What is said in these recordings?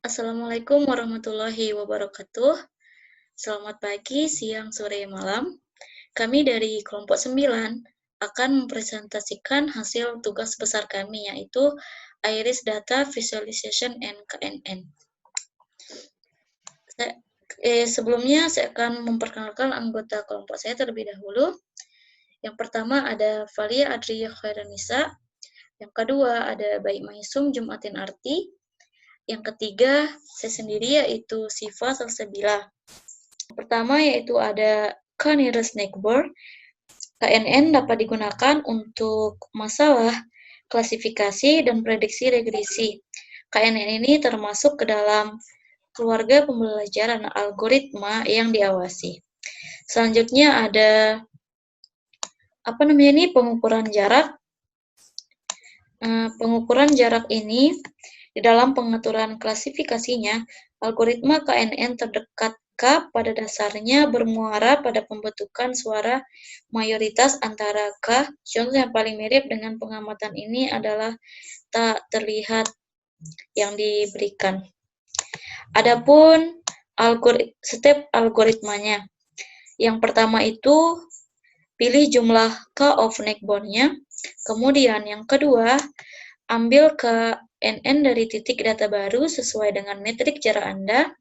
Assalamualaikum warahmatullahi wabarakatuh. Selamat pagi, siang, sore, malam. Kami dari kelompok 9 akan mempresentasikan hasil tugas besar kami, yaitu Iris Data Visualization and KNN. Sebelumnya saya akan memperkenalkan anggota kelompok saya terlebih dahulu. Yang pertama ada Valia Adria Khairanisa. Yang kedua ada Baik Maisum Jumatin Arti. Yang ketiga, saya sendiri yaitu Siva Salsabila. Yang pertama yaitu ada K-nearest neighbor. KNN dapat digunakan untuk masalah klasifikasi dan prediksi regresi. KNN ini termasuk ke dalam keluarga pembelajaran algoritma yang diawasi. Selanjutnya ada pengukuran jarak. Pengukuran jarak ini di dalam pengaturan klasifikasinya, algoritma KNN terdekat K pada dasarnya bermuara pada pembentukan suara mayoritas antara K. Contoh yang paling mirip dengan pengamatan ini adalah tak terlihat yang diberikan. Adapun step algoritmanya. Yang pertama itu pilih jumlah K of neighbor-nya. Kemudian yang kedua, ambil KNN dari titik data baru sesuai dengan metrik jarak Anda.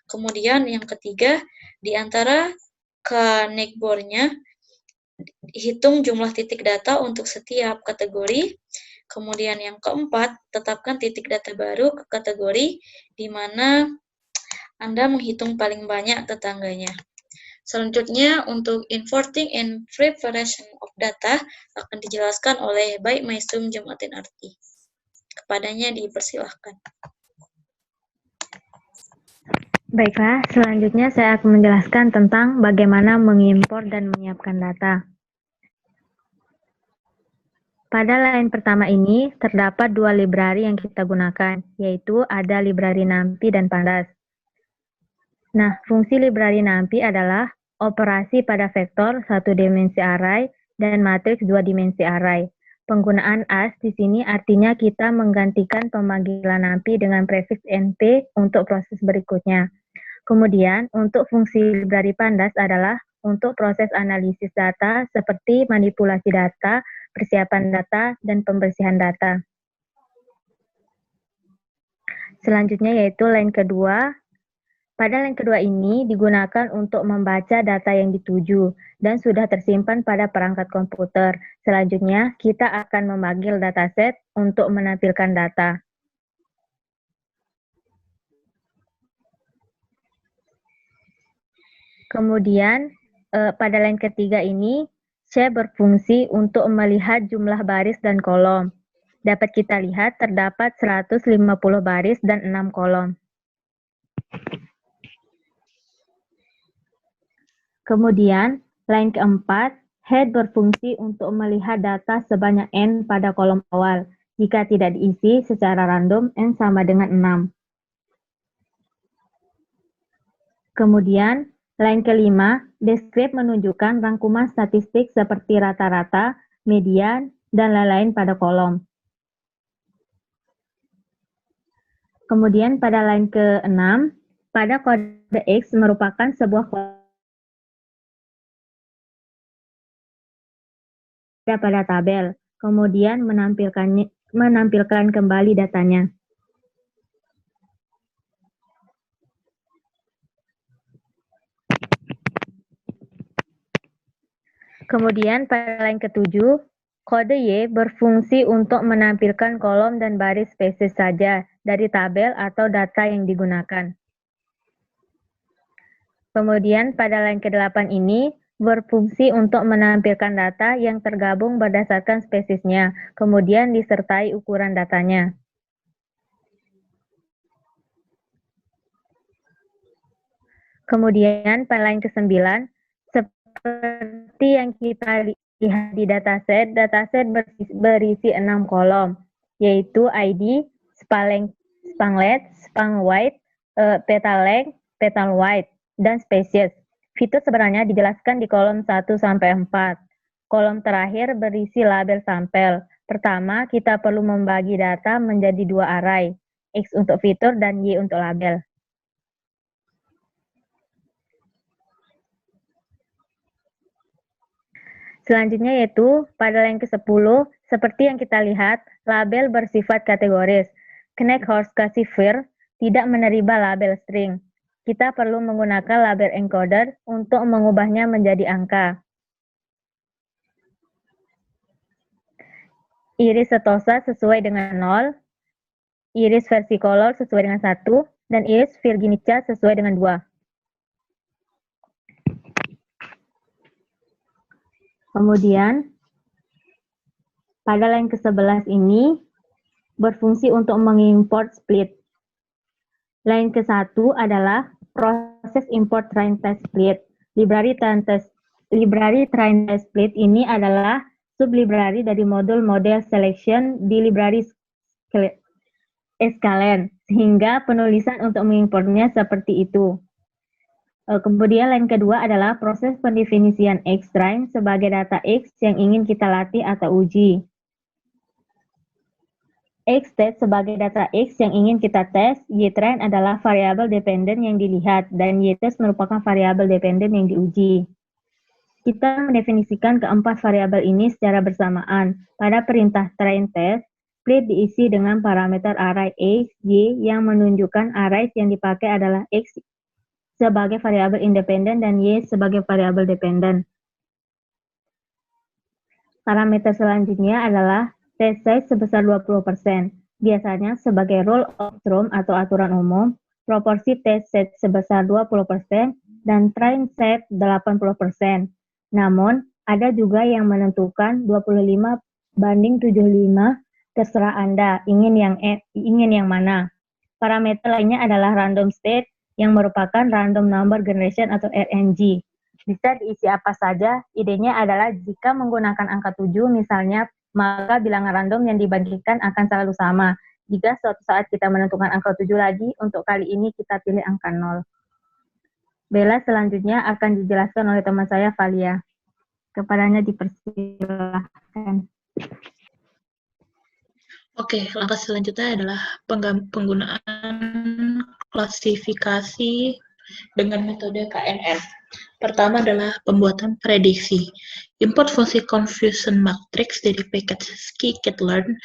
Kemudian yang ketiga, di antara K-neighbor-nya, hitung jumlah titik data untuk setiap kategori. Kemudian yang keempat, tetapkan titik data baru ke kategori di mana Anda menghitung paling banyak tetangganya. Selanjutnya, untuk importing and preparation of data akan dijelaskan oleh Baik Maisum Jumatin Arti. Kepadanya dipersilahkan. Baiklah, selanjutnya saya akan menjelaskan tentang bagaimana mengimpor dan menyiapkan data. Pada line pertama ini, terdapat dua library yang kita gunakan, yaitu ada library NumPy dan Pandas. Nah, fungsi library NumPy adalah operasi pada vektor satu dimensi array dan matriks dua dimensi array. Penggunaan as di sini artinya kita menggantikan pemanggilan NumPy dengan prefiks np untuk proses berikutnya. Kemudian, untuk fungsi library Pandas adalah untuk proses analisis data seperti manipulasi data, persiapan data, dan pembersihan data. Selanjutnya yaitu line kedua. Pada line kedua ini digunakan untuk membaca data yang dituju dan sudah tersimpan pada perangkat komputer. Selanjutnya, kita akan memanggil dataset untuk menampilkan data. Kemudian, pada line ketiga ini, C berfungsi untuk melihat jumlah baris dan kolom. Dapat kita lihat terdapat 150 baris dan 6 kolom. Kemudian, line keempat, head berfungsi untuk melihat data sebanyak N pada kolom awal. Jika tidak diisi secara random, N sama dengan 6. Kemudian, line kelima, describe menunjukkan rangkuman statistik seperti rata-rata, median, dan lain-lain pada kolom. Kemudian pada line ke-6, pada kode X merupakan sebuah kode pada tabel, kemudian menampilkan kembali datanya. Kemudian pada line ke-7, kode Y berfungsi untuk menampilkan kolom dan baris spesies saja dari tabel atau data yang digunakan. Kemudian pada line ke-8 ini berfungsi untuk menampilkan data yang tergabung berdasarkan spesiesnya, kemudian disertai ukuran datanya. Kemudian pada line ke-9, seperti yang kita lihat di dataset berisi 6 kolom, yaitu ID, spanglet, spang wide, petal length, petal wide, dan species. Fitur sebenarnya dijelaskan di kolom 1-4. Kolom terakhir berisi label sampel. Pertama, kita perlu membagi data menjadi dua array. X untuk fitur, dan Y untuk label. Selanjutnya yaitu pada line ke-10, seperti yang kita lihat, label bersifat kategoris. Kneghorst-Classifier tidak menerima label string. Kita perlu menggunakan label encoder untuk mengubahnya menjadi angka. Iris setosa sesuai dengan 0, iris versicolor sesuai dengan 1, dan iris virginica sesuai dengan 2. Kemudian, pada line ke-11 ini berfungsi untuk mengimport split. Line ke-1 adalah proses import train test split. Library train test split ini adalah sublibrary dari modul model selection di library Scalene, sehingga penulisan untuk mengimportnya seperti itu. Kemudian line kedua adalah proses pendefinisian X-train sebagai data X yang ingin kita latih atau uji. X-test sebagai data X yang ingin kita tes, Y-train adalah variabel dependen yang dilihat, dan Y-test merupakan variabel dependen yang diuji. Kita mendefinisikan keempat variabel ini secara bersamaan. Pada perintah train test, split diisi dengan parameter array X, Y yang menunjukkan arrays yang dipakai adalah X sebagai variabel independen dan Y sebagai variabel dependen. Parameter selanjutnya adalah test size sebesar 20%. Biasanya sebagai rule of thumb atau aturan umum, proporsi test set sebesar 20% dan train set 80%. Namun, ada juga yang menentukan 25:75, terserah Anda ingin yang mana. Parameter lainnya adalah random state yang merupakan random number generation atau RNG. Bisa diisi apa saja, idenya adalah jika menggunakan angka 7 misalnya, maka bilangan random yang dibagikan akan selalu sama. Jika suatu saat kita menentukan angka 7 lagi, untuk kali ini kita pilih angka 0. Bella selanjutnya akan dijelaskan oleh teman saya, Valia. Kepadanya dipersilakan. Oke, langkah selanjutnya adalah penggunaan klasifikasi dengan metode KNN. Pertama adalah pembuatan prediksi. Import fungsi confusion matrix dari package scikit-learn.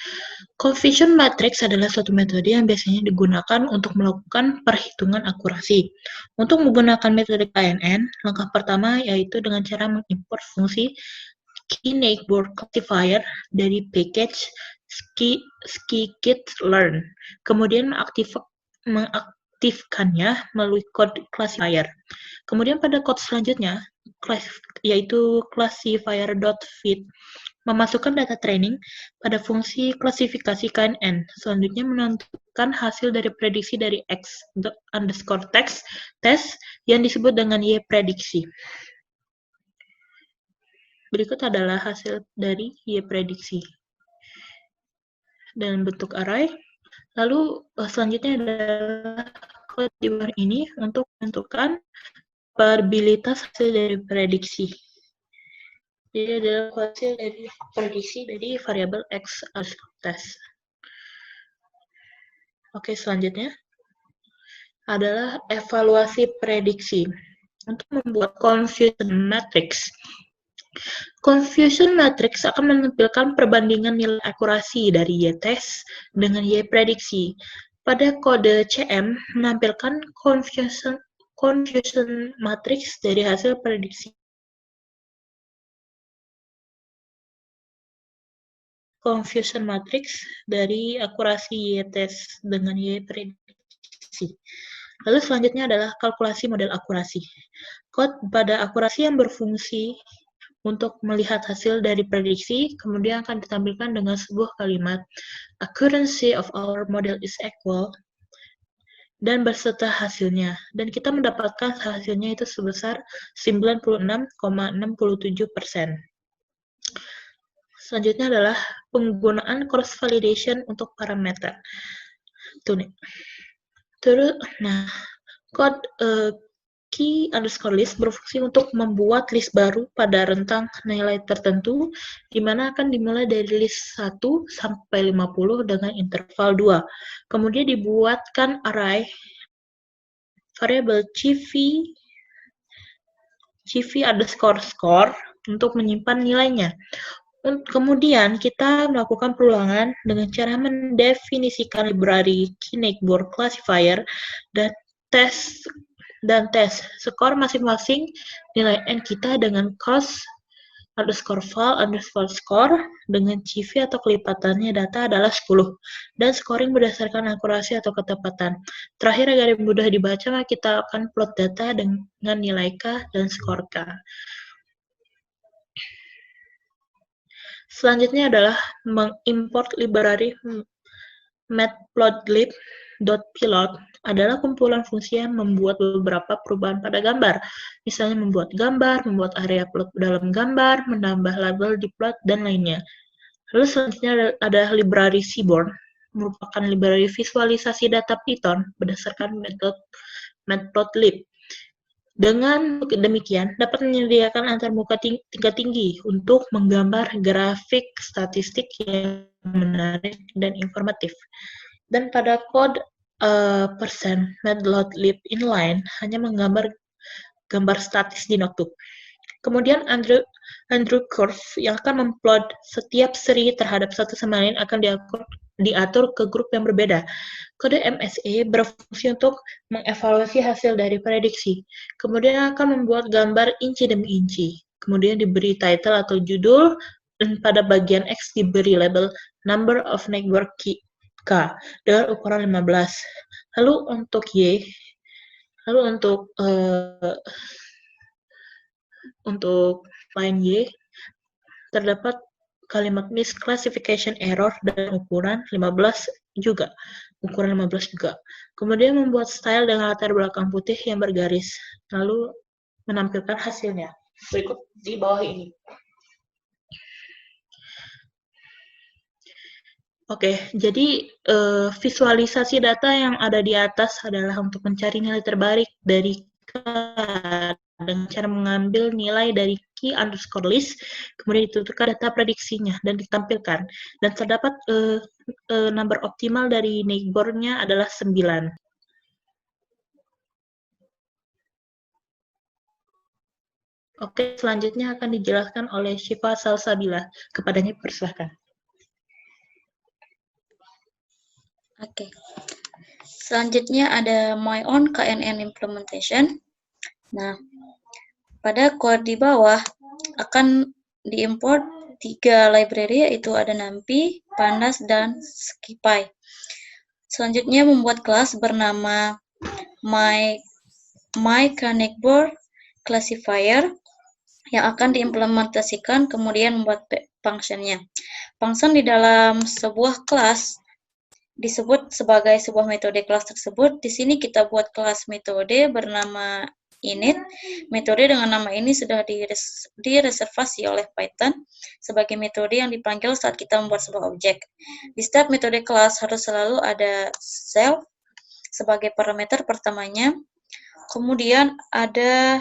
Confusion matrix adalah suatu metode yang biasanya digunakan untuk melakukan perhitungan akurasi. Untuk menggunakan metode KNN, langkah pertama yaitu dengan cara mengimport fungsi Key-Neighbor Classifier dari package scikit-learn, kemudian mengaktifkannya melalui code classifier. Kemudian pada code selanjutnya, yaitu classifier.feed, memasukkan data training pada fungsi klasifikasi KNN. Selanjutnya menentukan hasil dari prediksi dari X_text test yang disebut dengan Y prediksi. Berikut adalah hasil dari Y prediksi dalam bentuk array. Lalu selanjutnya adalah kode di bawah ini untuk menentukan probabilitas hasil dari prediksi. Jadi adalah hasil dari prediksi dari variabel X test. Oke, selanjutnya adalah evaluasi prediksi. Untuk membuat confusion matrix. Confusion matrix akan menampilkan perbandingan nilai akurasi dari Y-test dengan Y-prediksi. Pada kode CM menampilkan confusion matrix dari hasil prediksi. Confusion matrix dari akurasi Y-test dengan Y-prediksi. Lalu selanjutnya adalah kalkulasi model akurasi. Kode pada akurasi yang berfungsi untuk melihat hasil dari prediksi, kemudian akan ditampilkan dengan sebuah kalimat accuracy of our model is equal, dan berserta hasilnya. Dan kita mendapatkan hasilnya itu sebesar 96,67%. Selanjutnya adalah penggunaan cross validation untuk parameter. Nah, key underscore list berfungsi untuk membuat list baru pada rentang nilai tertentu, di mana akan dimulai dari list 1 sampai 50 dengan interval 2. Kemudian dibuatkan array variabel CV underscore score untuk menyimpan nilainya. Kemudian kita melakukan perulangan dengan cara mendefinisikan library Key-Neighbor Classifier dan tes skor masing-masing nilai n kita dengan cost underscore val underscore score dengan CV atau kelipatannya data adalah 10 dan scoring berdasarkan akurasi atau ketepatan. Terakhir, agar mudah dibaca, maka kita akan plot data dengan nilai K dan skor K. Selanjutnya adalah mengimport library matplotlib.plot adalah kumpulan fungsi yang membuat beberapa perubahan pada gambar. Misalnya membuat gambar, membuat area plot dalam gambar, menambah label di plot, dan lainnya. Lalu selanjutnya ada library Seaborn, merupakan library visualisasi data Python berdasarkan metode matplotlib. Dengan demikian, dapat menyediakan antarmuka tingkat tinggi untuk menggambar grafik statistik yang menarik dan informatif. Dan pada kode %matplotlib inline hanya menggambar gambar statis di notebook. Kemudian Andrew curve yang akan memplot setiap seri terhadap satu sama lain akan diatur ke grup yang berbeda. Kode MSE berfungsi untuk mengevaluasi hasil dari prediksi. Kemudian akan membuat gambar inci demi inci. Kemudian diberi title atau judul, dan pada bagian X diberi label number of neighbor K dengan ukuran 15. Lalu untuk line Y terdapat kalimat misclassification error dan ukuran 15 juga. Kemudian membuat style dengan latar belakang putih yang bergaris, lalu menampilkan hasilnya. Berikut di bawah ini. Oke, jadi visualisasi data yang ada di atas adalah untuk mencari nilai terbaik dari K dengan cara mengambil nilai dari key underscore list, kemudian ditentukan data prediksinya dan ditampilkan. Dan terdapat number optimal dari neighbor-nya adalah 9. Oke, selanjutnya akan dijelaskan oleh Syifa Salsabila. Kepadanya persilahkan. Oke. Selanjutnya ada my own KNN implementation. Nah, pada kode di bawah akan diimport 3 library, yaitu ada NumPy, Pandas, dan SciPy. Selanjutnya membuat kelas bernama my K-Neighbor Classifier yang akan diimplementasikan, kemudian membuat function-nya. Function di dalam sebuah kelas disebut sebagai sebuah metode kelas tersebut. Di sini kita buat kelas metode bernama init. Metode dengan nama ini sudah direservasi oleh Python sebagai metode yang dipanggil saat kita membuat sebuah objek. Di setiap metode kelas harus selalu ada self sebagai parameter pertamanya. Kemudian ada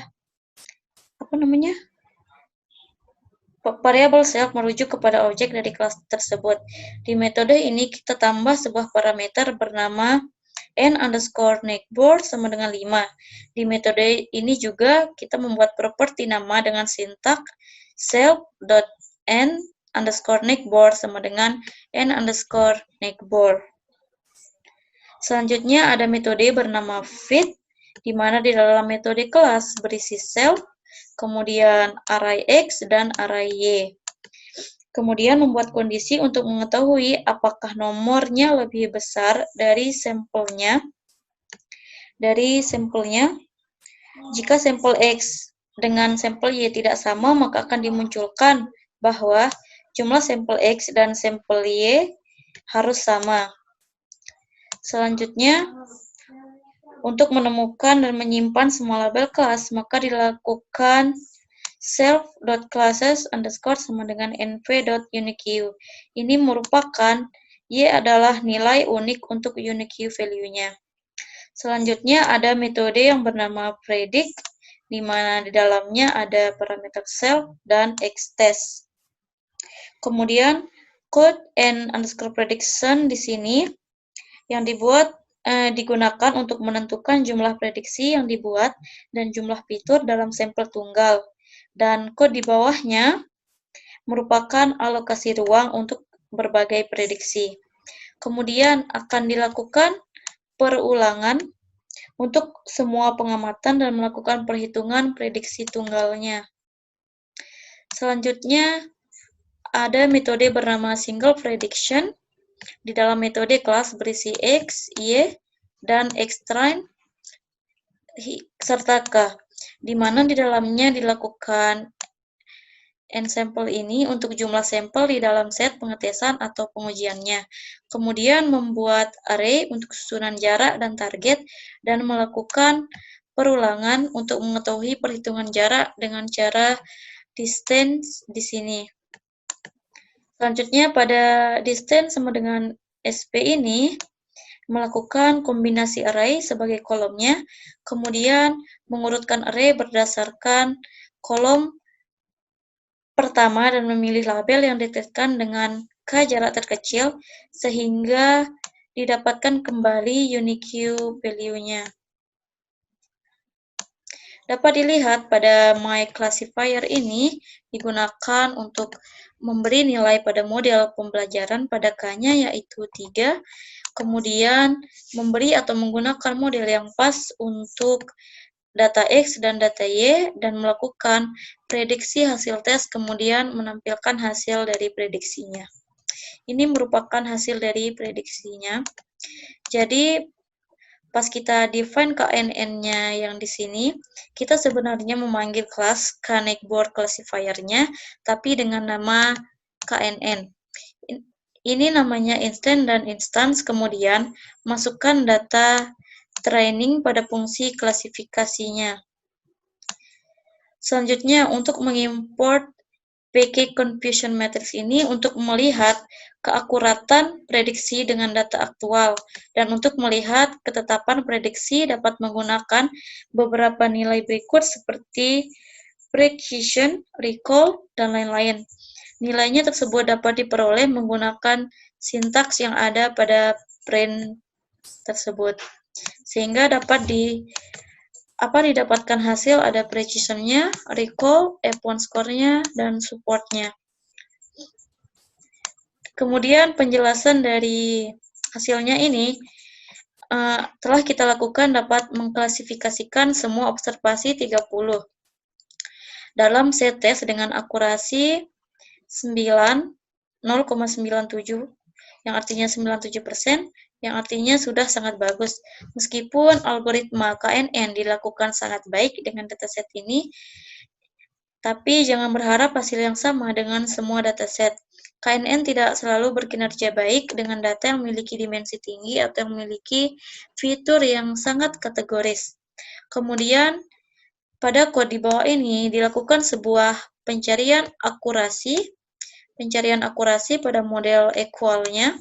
variabel self merujuk kepada objek dari kelas tersebut. Di metode ini kita tambah sebuah parameter bernama n_neighbor sama dengan 5. Di metode ini juga kita membuat properti nama dengan sintak self.n_neighbor sama dengan n_neighbor. Selanjutnya ada metode bernama fit, di mana di dalam metode kelas berisi self, kemudian array X dan array Y. Kemudian membuat kondisi untuk mengetahui apakah nomornya lebih besar dari sampelnya. Jika sampel X dengan sampel Y tidak sama, maka akan dimunculkan bahwa jumlah sampel X dan sampel Y harus sama. Selanjutnya, untuk menemukan dan menyimpan semua label kelas, maka dilakukan self.classes underscore sama dengan nv.unique. Ini merupakan Y adalah nilai unik untuk unique value-nya. Selanjutnya ada metode yang bernama predict, di mana di dalamnya ada parameter self dan X-test. Kemudian code and underscore prediction di sini yang digunakan untuk menentukan jumlah prediksi yang dibuat dan jumlah fitur dalam sampel tunggal. Dan code di bawahnya merupakan alokasi ruang untuk berbagai prediksi. Kemudian akan dilakukan perulangan untuk semua pengamatan dan melakukan perhitungan prediksi tunggalnya. Selanjutnya, ada metode bernama single prediction. Di dalam metode kelas berisi X, Y, dan X', serta K, di mana di dalamnya dilakukan N-sampel ini untuk jumlah sampel di dalam set pengetesan atau pengujiannya. Kemudian membuat array untuk susunan jarak dan target, dan melakukan perulangan untuk mengetahui perhitungan jarak dengan cara distance di sini. Selanjutnya pada distance sama dengan SP ini, melakukan kombinasi array sebagai kolomnya, kemudian mengurutkan array berdasarkan kolom pertama dan memilih label yang ditentukan dengan K jarak terkecil, sehingga didapatkan kembali unique value-nya. Dapat dilihat pada My Classifier ini digunakan untuk memberi nilai pada model pembelajaran pada K-nya yaitu 3, kemudian memberi atau menggunakan model yang pas untuk data X dan data Y, dan melakukan prediksi hasil tes, kemudian menampilkan hasil dari prediksinya. Ini merupakan hasil dari prediksinya. Jadi, pas kita define KNN-nya yang di sini, kita sebenarnya memanggil kelas Connectboard Classifier-nya, tapi dengan nama KNN. Ini namanya instance dan instance, kemudian masukkan data training pada fungsi klasifikasinya. Selanjutnya, untuk mengimport PK Confusion Matrix ini untuk melihat keakuratan prediksi dengan data aktual, dan untuk melihat ketetapan prediksi dapat menggunakan beberapa nilai berikut seperti precision, recall, dan lain-lain. Nilainya tersebut dapat diperoleh menggunakan sintaks yang ada pada print tersebut, sehingga dapat didapatkan hasil ada precision-nya, recall, F1 score-nya, dan support-nya. Kemudian penjelasan dari hasilnya ini telah kita lakukan dapat mengklasifikasikan semua observasi 30 dalam set tes dengan akurasi 0,97, yang artinya 97%, yang artinya sudah sangat bagus. Meskipun algoritma KNN dilakukan sangat baik dengan dataset ini, tapi jangan berharap hasil yang sama dengan semua dataset. KNN tidak selalu berkinerja baik dengan data yang memiliki dimensi tinggi atau yang memiliki fitur yang sangat kategoris. Kemudian, pada kode di bawah ini dilakukan sebuah pencarian akurasi pada model equal-nya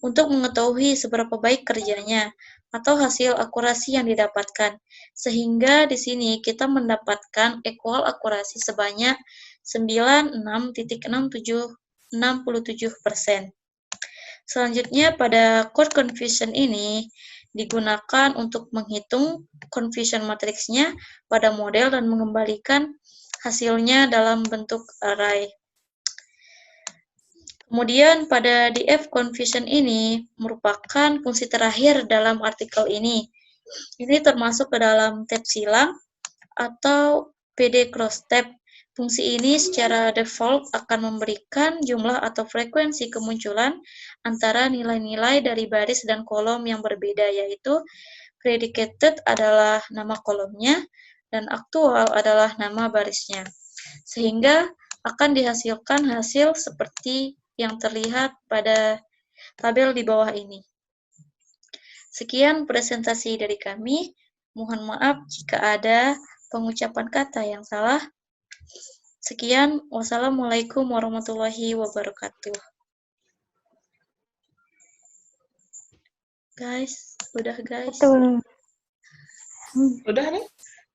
untuk mengetahui seberapa baik kerjanya atau hasil akurasi yang didapatkan. Sehingga di sini kita mendapatkan equal akurasi sebanyak 96.67%. Selanjutnya pada code confusion ini digunakan untuk menghitung confusion matrix-nya pada model dan mengembalikan hasilnya dalam bentuk array. Kemudian pada df confusion ini merupakan fungsi terakhir dalam artikel ini. Ini termasuk ke dalam tab silang atau PD cross tab. Fungsi ini secara default akan memberikan jumlah atau frekuensi kemunculan antara nilai-nilai dari baris dan kolom yang berbeda, yaitu predicated adalah nama kolomnya dan aktual adalah nama barisnya. Sehingga akan dihasilkan hasil seperti yang terlihat pada tabel di bawah ini. Sekian presentasi dari kami. Mohon maaf jika ada pengucapan kata yang salah. Sekian, wassalamualaikum warahmatullahi wabarakatuh. Guys, udah guys. Betul. Udah nih?